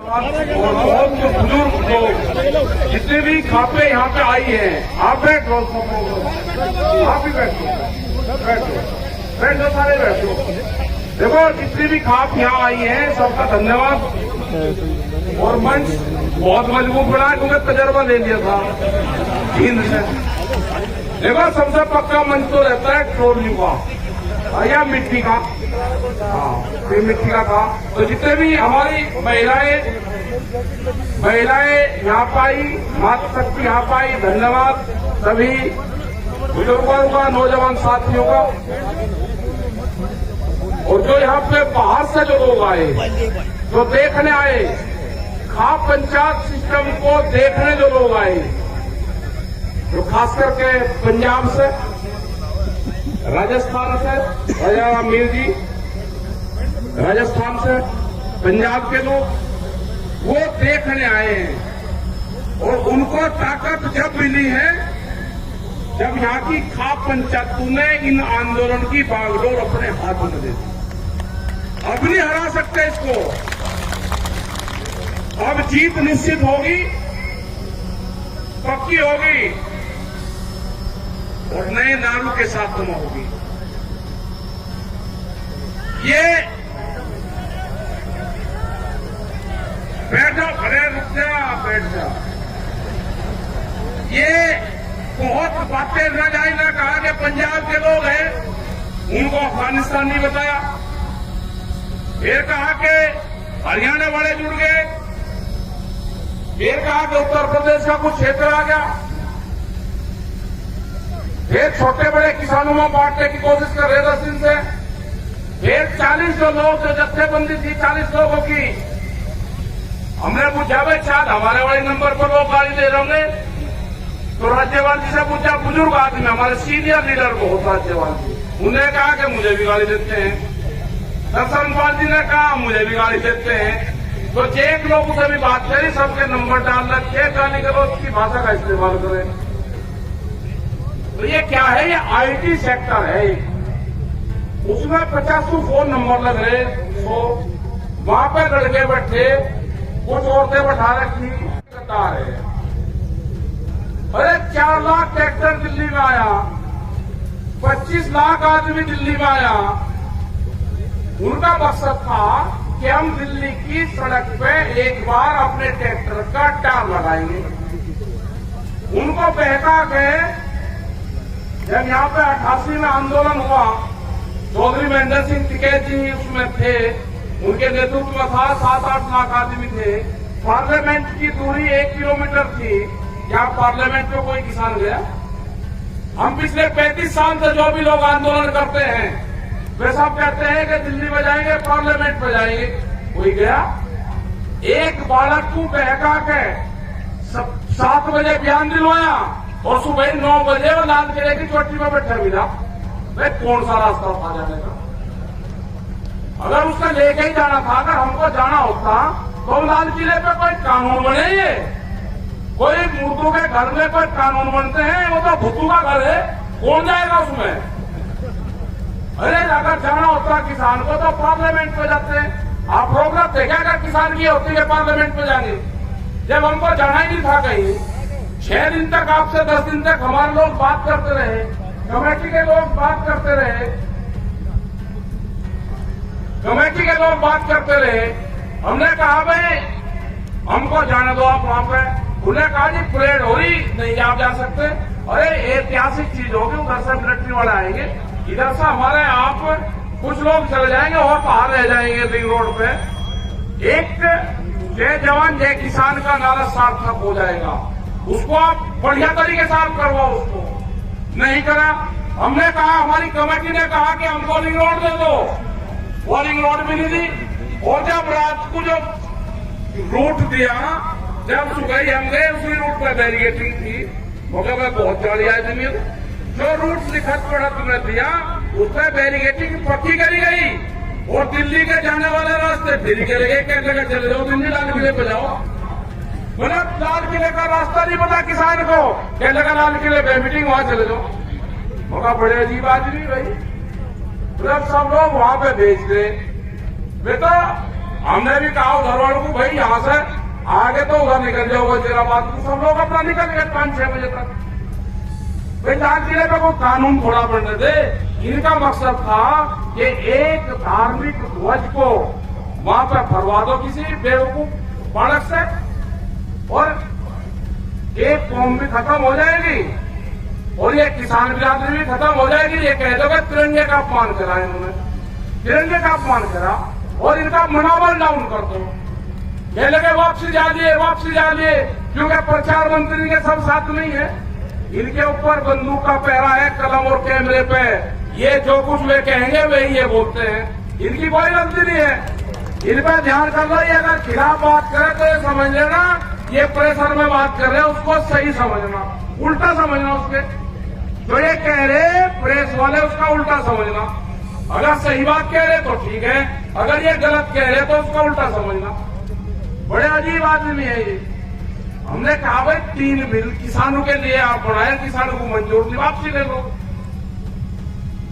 और बहुत जो बुजुर्ग लोग जितने भी खापे यहाँ पे आई हैं, आप बैठो, आप भी बैठो, बैठो सारे बैठो। देखो जितनी भी खाप यहाँ आई हैं सबका धन्यवाद। और मंच बहुत मजबूत बना है क्योंकि तजर्बा ले लिया था केंद्र से। देखो सबसे पक्का मंच तो रहता है ट्रोलियों का या मिट्टी का, हाँ मिट्टी का था। तो जितने भी हमारी महिलाएं यहाँ पाई, मातृशक्ति यहाँ पाई, धन्यवाद सभी बुजुर्गों का, नौजवान साथियों का। और जो यहाँ पे बाहर से जो लोग आए, जो देखने आए, खाप पंचायत सिस्टम को देखने जो लोग आए, जो खास करके पंजाब से, राजस्थान से, राजा अमीर जी राजस्थान से, पंजाब के लोग वो देखने आए हैं। और उनको ताकत जब मिली है जब यहाँ की खाप पंचायतों ने इन आंदोलन की बागडोर अपने हाथ में दे दी। अब नहीं हरा सकते इसको, अब जीत निश्चित होगी, पक्की होगी और नए नारों के साथ तुम होगी। ये बैठ जाओ, खड़े रुक जा, बैठ जा। ये बहुत बातें न जाए, ना कहा कि पंजाब के लोग हैं उनको अफगानिस्तान नहीं बताया, फिर कहा कि हरियाणा वाले जुड़ गए, फिर कहा कि उत्तर प्रदेश का कुछ क्षेत्र आ गया, फिर छोटे बड़े किसानों में बांटने की कोशिश कर रहे 10 दिन से, फिर 40 जो लोग जो जत्थेबंदी थी 40 लोगों की, हमने पूछा भाई शायद हमारे वाले नंबर पर लोग गाड़ी दे रहे होंगे, तो राज्यपाल जी से पूछा, बुजुर्ग आदमी हमारे सीनियर लीडर बहुत राज्यपाल जी, उन्होंने कहा कि मुझे भी गाड़ी देते हैं। दर्शनपाल जी ने कहा मुझे भी गाड़ी देते हैं। तो एक लोगों से भी बात करी, सबके नंबर डाल रखे, गाली गलौज की भाषा का इस्तेमाल करें। तो ये क्या है, ये आईटी सेक्टर है, उसमें 50 फोन नंबर लग रहे, तो वहां पे लड़के बैठे, कुछ औरतें बैठा रखी, कतार है। अरे 4 लाख ट्रैक्टर दिल्ली में आया, 25 लाख आदमी दिल्ली में आया। उनका मकसद था कि हम दिल्ली की सड़क पे एक बार अपने ट्रैक्टर का टार लगाएंगे। उनको बहका के जब यहाँ पे 88 में आंदोलन हुआ, चौधरी महेंद्र सिंह टिकैत जी उसमें थे, उनके नेतृत्व में था, 7-8 लाख आदमी थे। पार्लियामेंट की दूरी 1 किलोमीटर थी, क्या पार्लियामेंट में कोई किसान गया? हम पिछले 35 साल से जो भी लोग आंदोलन करते हैं वे सब कहते हैं कि दिल्ली में जाएंगे, पार्लियामेंट में जाएंगे, कोई गया? एक बालक को बहका के 7 बजे बयान दिलवाया और सुबह 9 बजे वो लाल किले की चोटी में बैठा मिला। वे कौन सा रास्ता था जाने का? अगर उसने लेके ही जाना था, अगर हमको जाना होता तो लाल किले पे कोई कानून बने, कोई मुर्दों के घर में कोई कानून बनते हैं, वो तो भुत्तू का घर है, कौन जाएगा उसमें? अरे अगर जाना होता किसान को तो पार्लियामेंट पे जाते हैं। आप प्रोग्राम देखा अगर किसान की होती है पार्लियामेंट पे जाएंगे, जब हमको जाना ही नहीं था कहीं। 6 दिन तक, आपसे 10 दिन तक हमारे लोग बात करते रहे, कमेटी के लोग बात करते रहे, कमेटी के लोग बात करते रहे। हमने कहा भाई हमको जाने दो आप वहां पे। उन्हें कहा जी परेड हो रही नहीं, आप जा सकते। अरे ऐतिहासिक चीज होगी, उधर से मिलिट्री वाले आएंगे, इधर से हमारे आप कुछ लोग चले जाएंगे और बाहर रह जाएंगे रिंग रोड पे। एक जय जवान जय किसान का नारा सार्थक हो जाएगा। उसको आप बढ़िया तरीके से आप करवाओ, उसको नहीं करा। हमने कहा, हमारी कमेटी ने कहा कि हमको रिंग रोड दे दो, वो रिंग रोड भी नहीं दी। और जब रात को जो रूट दिया, जब सुबह हम गए उसी रूट पर बैरिकेटिंग थी, मगर मैं बहुत चढ़ आए जमीन। जो रूट लिखत पढ़त में दिया उस पर बैरिकेटिंग पक्की करी गई और दिल्ली के जाने वाले रास्ते फिर चले गए। क्या जगह चले जाओ, दिल्ली लाल किले पे जाओ। मतलब लाल किले का रास्ता नहीं पता किसान को, क्या लगा लाल किले पे मीटिंग, वहां चले जाओ। मौका बड़े अजीब आदमी भाई, मतलब सब लोग वहां पे भेज दे। बेटा हमने भी कहा उधर वालों को, भाई यहाँ से आगे तो उधर निकल जाओ वजीराबाद को, सब लोग अपना निकल गए 5-6 बजे तक। भाई लाल किले पे कोई कानून थोड़ा बनने दे। इनका मकसद था कि एक धार्मिक ध्वज को वहां पर फरवा दो किसी बेवकूफ बालक से, और एक कौम भी खत्म हो जाएगी और ये किसान बिरादरी भी खत्म हो जाएगी। ये कह दो कि तिरंगे का अपमान करा इन्होंने, तिरंगे का अपमान करा और इनका मनोबल डाउन कर दो। कह लगे वापसी जा लिए, क्योंकि प्रचार मंत्री के सब साथ नहीं है। इनके ऊपर बंदूक का पहरा है, कलम और कैमरे पे, ये जो कुछ वे कहेंगे वही ये बोलते हैं। इनकी कोई गलती नहीं है। इन पर ध्यान कर लो। ये अगर खिलाफ बात करे तो ये समझ लेना ये प्रेशर में बात कर रहे हैं, उसको सही समझना, उल्टा समझना। उसके जो ये कह रहे प्रेस वाले उसका उल्टा समझना। अगर सही बात कह रहे तो ठीक है, अगर ये गलत कह रहे तो उसका उल्टा समझना। बड़े अजीब आदमी है ये। हमने कहा भाई 3 बिल किसानों के लिए आप बढ़ाए, किसानों को मंजूर थी, वापसी ले लो।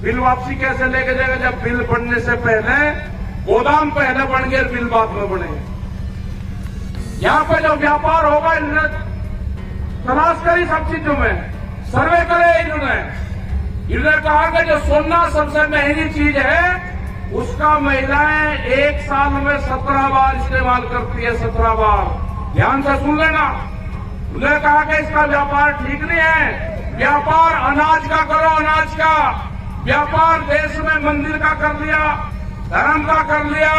बिल वापसी कैसे लेके जाएगा जब बिल बनने से पहले गोदाम पहले बन गए, बिल बाद में बने। यहां पे जो व्यापार होगा इन्होंने तलाश करी सब चीजों में, सर्वे करे इन्होंने कहा कि जो सोना सबसे महंगी चीज है उसका महिलाएं 1 साल में 17 बार इस्तेमाल करती है, 17 बार। ध्यान से सुन लेना। उन्होंने कहा कि इसका व्यापार ठीक नहीं है, व्यापार अनाज का करो, अनाज का व्यापार देश में मंदिर का कर लिया, धर्म का कर लिया,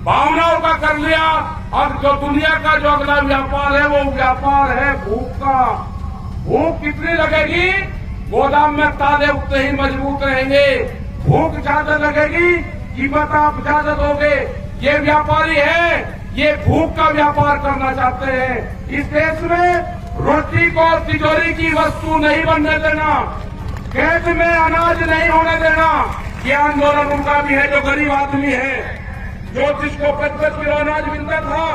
भावनाओं का कर लिया, और जो दुनिया का जो अगला व्यापार है वो व्यापार है भूख का। भूख कितनी लगेगी? गोदाम में ताले उतने ही मजबूत रहेंगे। भूख ज्यादा लगेगी, कीमत आप ज्यादा दोगे। ये व्यापारी है, ये भूख का व्यापार करना चाहते हैं। इस देश में रोटी को तिजोरी की वस्तु नहीं बनने देना, खेत में अनाज नहीं होने देना। ये आंदोलन उनका भी है जो गरीब आदमी है, जो जिसको 5-5 किलो अनाज मिलता था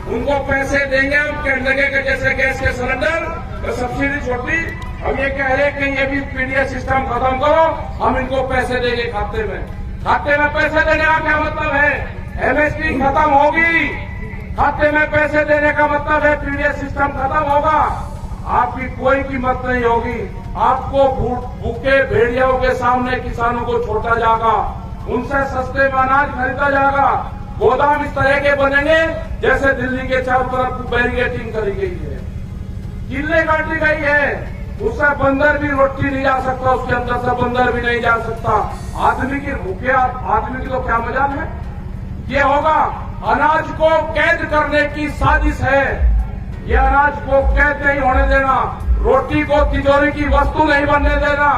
उनको पैसे देंगे। हम कहने लगे कि जैसे गैस के सिलेंडर तो सब्सिडी छोटी, हम ये कह रहे कि ये भी पीडीएस सिस्टम खत्म करो, हम इनको पैसे देंगे खाते में। खाते में पैसे देने का क्या मतलब है? एमएसपी खत्म होगी, खाते में पैसे देने का मतलब है पीडीएस सिस्टम खत्म होगा, आपकी कोई कीमत नहीं होगी। आपको भूखे भेड़ियों के सामने किसानों को छोड़ा जाएगा, उनसे सस्ते में अनाज खरीदा जाएगा। गोदाम इस तरह के बनेंगे जैसे दिल्ली के चारों तरफ बैरिकेडिंग करी गई है, किले काटी गई है, उससे बंदर भी रोटी नहीं जा सकता, उसके अंदर से बंदर भी नहीं जा सकता। आदमी की भूखे आदमी की तो क्या मजाल है। ये होगा अनाज को कैद करने की साजिश है। ये अनाज को कैद नहीं होने देना, रोटी को तिजोरी की वस्तु नहीं बनने देना,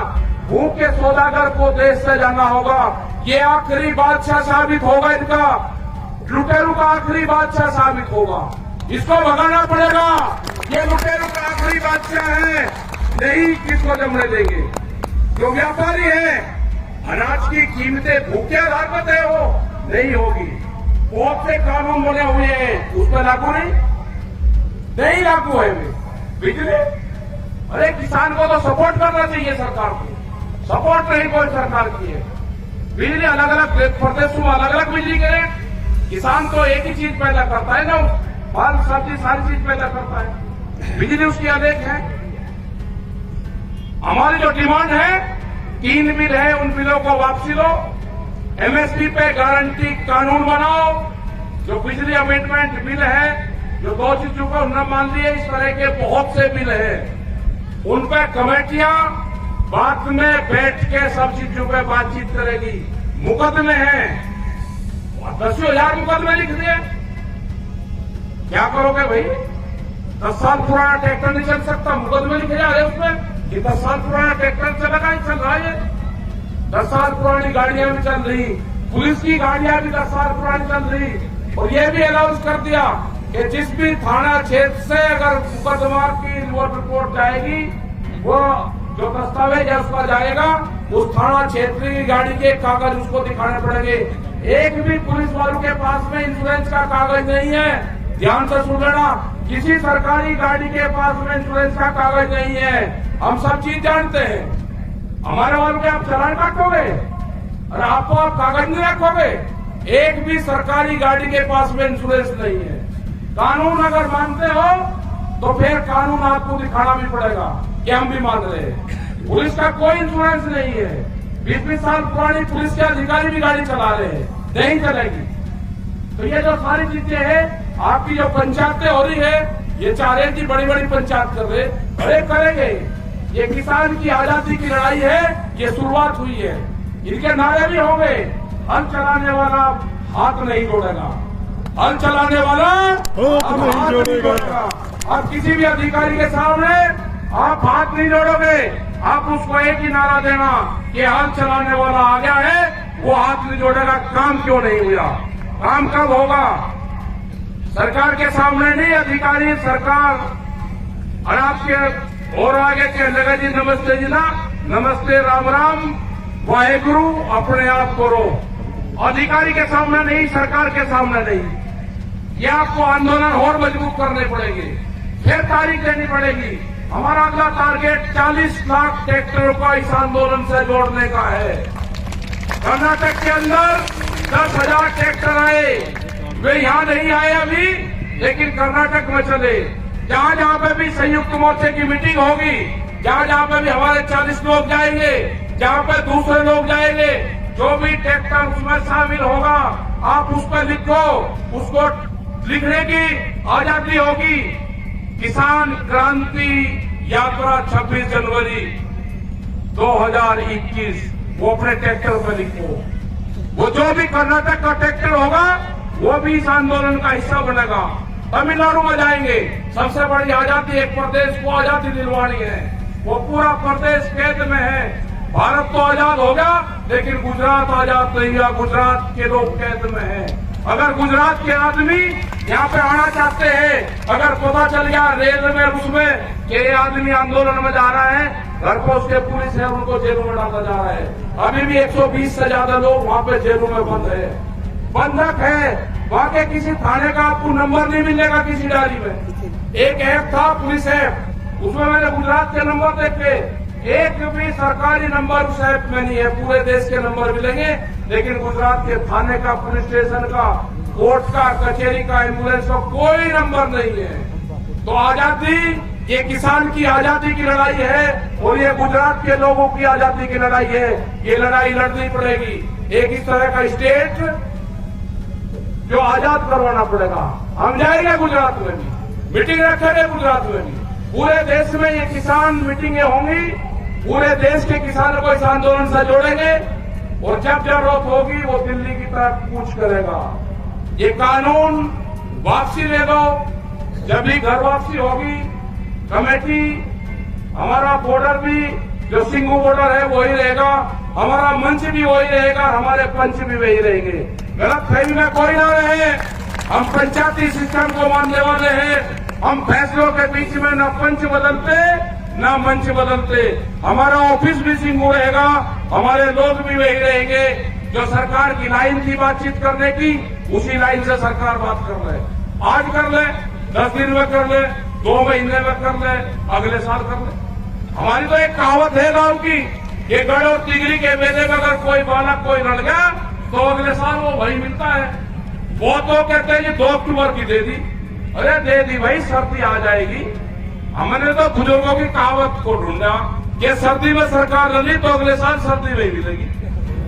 भूख के सौदागर को देश से जाना होगा। ये आखिरी बादशाह साबित होगा, इनका लुटेरू का आखिरी बादशाह साबित होगा। इसको भगाना पड़ेगा। ये लुटेरू का आखिरी बादशाह है, नहीं किसको जमने देंगे। जो व्यापारी है, अनाज की कीमतें भूखे आधार पर तय हो नहीं होगी। बहुत से कानून बने हुए हैं, उस पर लागू नहीं लागू है। बिजली, अरे किसान को तो सपोर्ट करना चाहिए सरकार को, सपोर्ट नहीं कोई सरकार की है। बिजली अलग अलग प्रदेशों में अलग अलग बिजली के रेट। किसान तो एक ही चीज पैदा करता है ना, फल सब्जी सारी चीज पैदा करता है, बिजली उसकी अनेक है। हमारी जो डिमांड है, 3 बिल है, उन बिलों को वापसी लो, एमएसपी पे गारंटी कानून बनाओ। जो बिजली अमेंडमेंट बिल है, जो 2 चीजों को उन्होंने मान लिया, इस तरह के बहुत से बिल है, उन पर कमेटियां बाद में बैठ के सब चीजों पे बातचीत करेगी। मुकदमे हैं, 10,000 मुकदमे लिख दिए, क्या करोगे भाई? 10 साल पुराना ट्रैक्टर नहीं चल सकता, मुकदमे लिखे जा रहे उसमें कि 10 साल पुराना ट्रैक्टर चलेगा, नहीं चल रहा है। 10 साल पुरानी गाड़ियां भी चल रही, पुलिस की गाड़ियां भी 10 साल पुरानी चल रही। और ये भी अनाउंस कर दिया कि जिस भी थाना क्षेत्र से अगर मुकदमा की रिपोर्ट जाएगी, वो जो दस्तावेज है उसका जाएगा, उस थाना क्षेत्र की गाड़ी के कागज उसको दिखाने पड़ेंगे। एक भी पुलिस वालों के पास में इंश्योरेंस का कागज नहीं है। ध्यान से सुन लेना, किसी सरकारी गाड़ी के पास में इंश्योरेंस का कागज नहीं है। हम सब चीज जानते हैं। हमारे वालों के आप चालान काटोगे, अरे आप कागज नहीं रखोगे, एक भी सरकारी गाड़ी के पास में इंश्योरेंस नहीं है। कानून अगर मानते हो तो फिर कानून आपको दिखाना भी पड़ेगा कि हम भी मान रहे हैं। पुलिस का कोई इंश्योरेंस नहीं है। 20-20 साल पुरानी पुलिस के अधिकारी भी गाड़ी चला रहे हैं, नहीं चलेगी। तो ये जो सारी चीजें हैं, आपकी जो पंचायतें हो रही है, ये चाह रहे कि बड़ी बड़ी पंचायत कर रहे, अरे करेंगे। ये किसान की आजादी की लड़ाई है, ये शुरुआत हुई है। इनके नारे भी होंगे, हल चलाने वाला हाथ नहीं जोड़ेगा, हल चलाने वाला हाथ नहीं जोड़ेगा। आप किसी भी अधिकारी के सामने आप हाथ नहीं जोड़ोगे, आप उसको एक ही नारा देना कि हल चलाने वाला आ गया है, वो हाथ नहीं जोड़ेगा। काम क्यों नहीं हुआ? काम कब होगा? सरकार के सामने नहीं, अधिकारी सरकार। और आपके और आगे कहने लगा जी नमस्ते जी ना, नमस्ते राम राम वाहेगुरु, अपने आप करो। अधिकारी के सामने नहीं, सरकार के सामने नहीं। ये आपको आंदोलन और मजबूत करने पड़ेंगे, फिर तारीख देनी पड़ेगी। हमारा अगला टारगेट 40 लाख ट्रैक्टरों का इस आंदोलन से जोड़ने का है। कर्नाटक के अंदर 10,000 ट्रैक्टर आए, वे यहां नहीं आए अभी, लेकिन कर्नाटक में चले। जहां जहां पे भी संयुक्त मोर्चे की मीटिंग होगी, जहां जहां पे भी हमारे 40 लोग जाएंगे, जहां पे दूसरे लोग जाएंगे, जो भी ट्रैक्टर उसमें शामिल होगा, आप उस पर लिखो, उसको लिखने की आजादी होगी। किसान क्रांति यात्रा 26 जनवरी 2021, वो अपने ट्रैक्टर पर लिखो। वो जो भी कर्नाटक का ट्रैक्टर होगा, वो भी इस आंदोलन का हिस्सा बनेगा। तमिलनाडु में जाएंगे, सबसे बड़ी आजादी, एक प्रदेश को आजादी दिलवानी है, वो पूरा प्रदेश कैद में है। भारत तो आजाद हो गया, लेकिन गुजरात आजाद नहीं हुआ, गुजरात के लोग कैद में हैं। अगर गुजरात के आदमी यहाँ पे आना चाहते हैं, अगर पता चल गया रेल में उसमें कि ये आदमी आंदोलन में जा रहा है, घर पर उसके पुलिस है, उनको जेलों में डाला जा रहा है। अभी भी 120 से ज्यादा लोग वहाँ पे जेलों में बंद है, बंधक है। वहाँ के किसी थाने का आपको नंबर नहीं मिलेगा किसी डायरी में। एक ऐप था पुलिस ऐप, उसमें मैंने गुजरात के नंबर देखे, एक भी सरकारी नंबर उस ऐप में नहीं है। पूरे देश के नंबर मिलेंगे, लेकिन गुजरात के थाने का, पुलिस स्टेशन का, कोर्ट का, कचहरी का, एम्बुलेंस का कोई नंबर नहीं है। तो आजादी, ये किसान की आजादी की लड़ाई है और ये गुजरात के लोगों की आजादी की लड़ाई है। ये लड़ाई लड़नी पड़ेगी। एक इस तरह का स्टेट जो आजाद करवाना पड़ेगा। हम जाएंगे गुजरात में भी, मीटिंग रखेंगे गुजरात में भी। पूरे देश में ये किसान मीटिंगें होंगी, पूरे देश के किसानों को इस आंदोलन से जोड़ेंगे और जब जरूरत होगी वो दिल्ली की तरफ कूच करेगा। ये कानून वापसी ले लो, जब भी घर वापसी होगी, कमेटी, हमारा बॉर्डर भी जो सिंगू बॉर्डर है वही रहेगा, हमारा मंच भी वही रहेगा, हमारे पंच भी वही रहेंगे। गलत फहमी में कोई ना रहे, हम पंचायती सिस्टम को मानने वाले हैं। हम फैसलों के बीच में न पंच बदलते न मंच बदलते। हमारा ऑफिस भी सिंगू रहेगा, हमारे लोग भी वही रहेंगे। जो सरकार की लाइन थी बातचीत करने की, उसी लाइन से सरकार बात कर ले। आज कर ले, 10 दिन में कर ले, 2 महीने में कर ले, अगले साल कर ले। हमारी तो एक कहावत है गांव की, ये गढ़ और तिगरी के मेले में अगर कोई बालक कोई लड़ गया तो अगले साल वो वही मिलता है। वो तो कहते हैं 2 अक्टूबर की दे दी, अरे दे दी भाई, सर्दी आ जाएगी। हमने तो बुजुर्गों की कहावत को ढूंढा कि सर्दी में सरकार लड़ी तो अगले साल सर्दी में मिलेगी,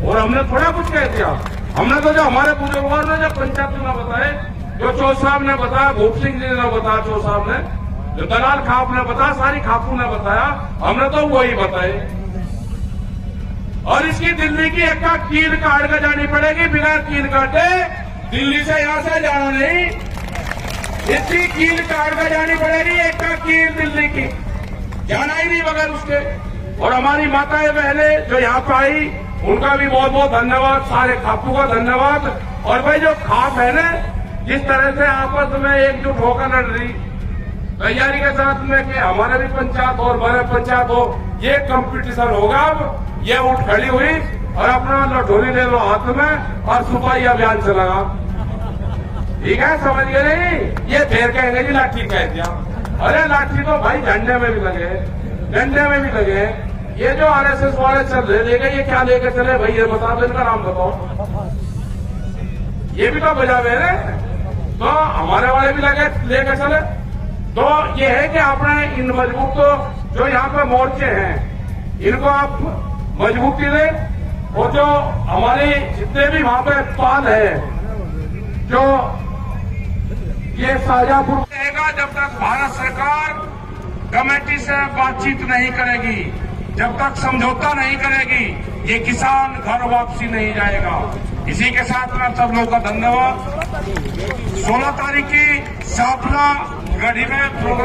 और हमने थोड़ा कुछ कह दिया। हमने तो जो हमारे बुजुर्गों ने जो पंचायत ने बताए, जो चौथ साहब ने बताया, भूप सिंह जी ने बताया, चौथ साहब ने, जो दलाल खाप ने बताया, सारी खापू ने बताया, हमने तो वही बताए। और इसकी दिल्ली की एक कील काट कर जानी पड़ेगी, बिना कील काटे दिल्ली से यहां से जाना नहीं, इसकी कील काट कर जानी पड़ेगी। एक कील दिल्ली की जाना ही नहीं बगैर उसके। और हमारी माताएं बहनें जो यहाँ पे आई, उनका भी बहुत बहुत धन्यवाद, सारे खापू का धन्यवाद। और भाई जो खाप है ना, जिस तरह से आपस में एकजुट होकर लड़ रही, तैयारी के साथ में कि हमारे भी पंचायत और हमारे पंचायत हो, ये कंपटीशन होगा। अब ये उठ खड़ी हुई और अपना लठोरी ले लो हाथ में और सफाई अभियान चलागा। ठीक है, समझ गए नहीं? ये फिर कहेंगे जी लाठी कह दिया। अरे लाठी तो भाई झंडे में भी लगे, डंडे में भी लगे। ये जो आरएसएस वाले चल रहे लेके, ये क्या लेके चले भाई, ये बता दो, इनका नाम बताओ। ये भी तो बजावे रहे, तो हमारे वाले भी लेके चले। तो ये है कि आपने इन मजबूत तो जो यहाँ पे मोर्चे हैं इनको आप मजबूती दें, और जो हमारे जितने भी वहां पे पाल है, जो ये शाहजहांपुर रहेगा, जब तक भारत सरकार कमेटी से बातचीत नहीं करेगी, जब तक समझौता नहीं करेगी, ये किसान घर वापसी नहीं जाएगा। इसी के साथ में सब लोगों का धन्यवाद। 16 तारीख की शापला गढ़ी में प्रोग्राम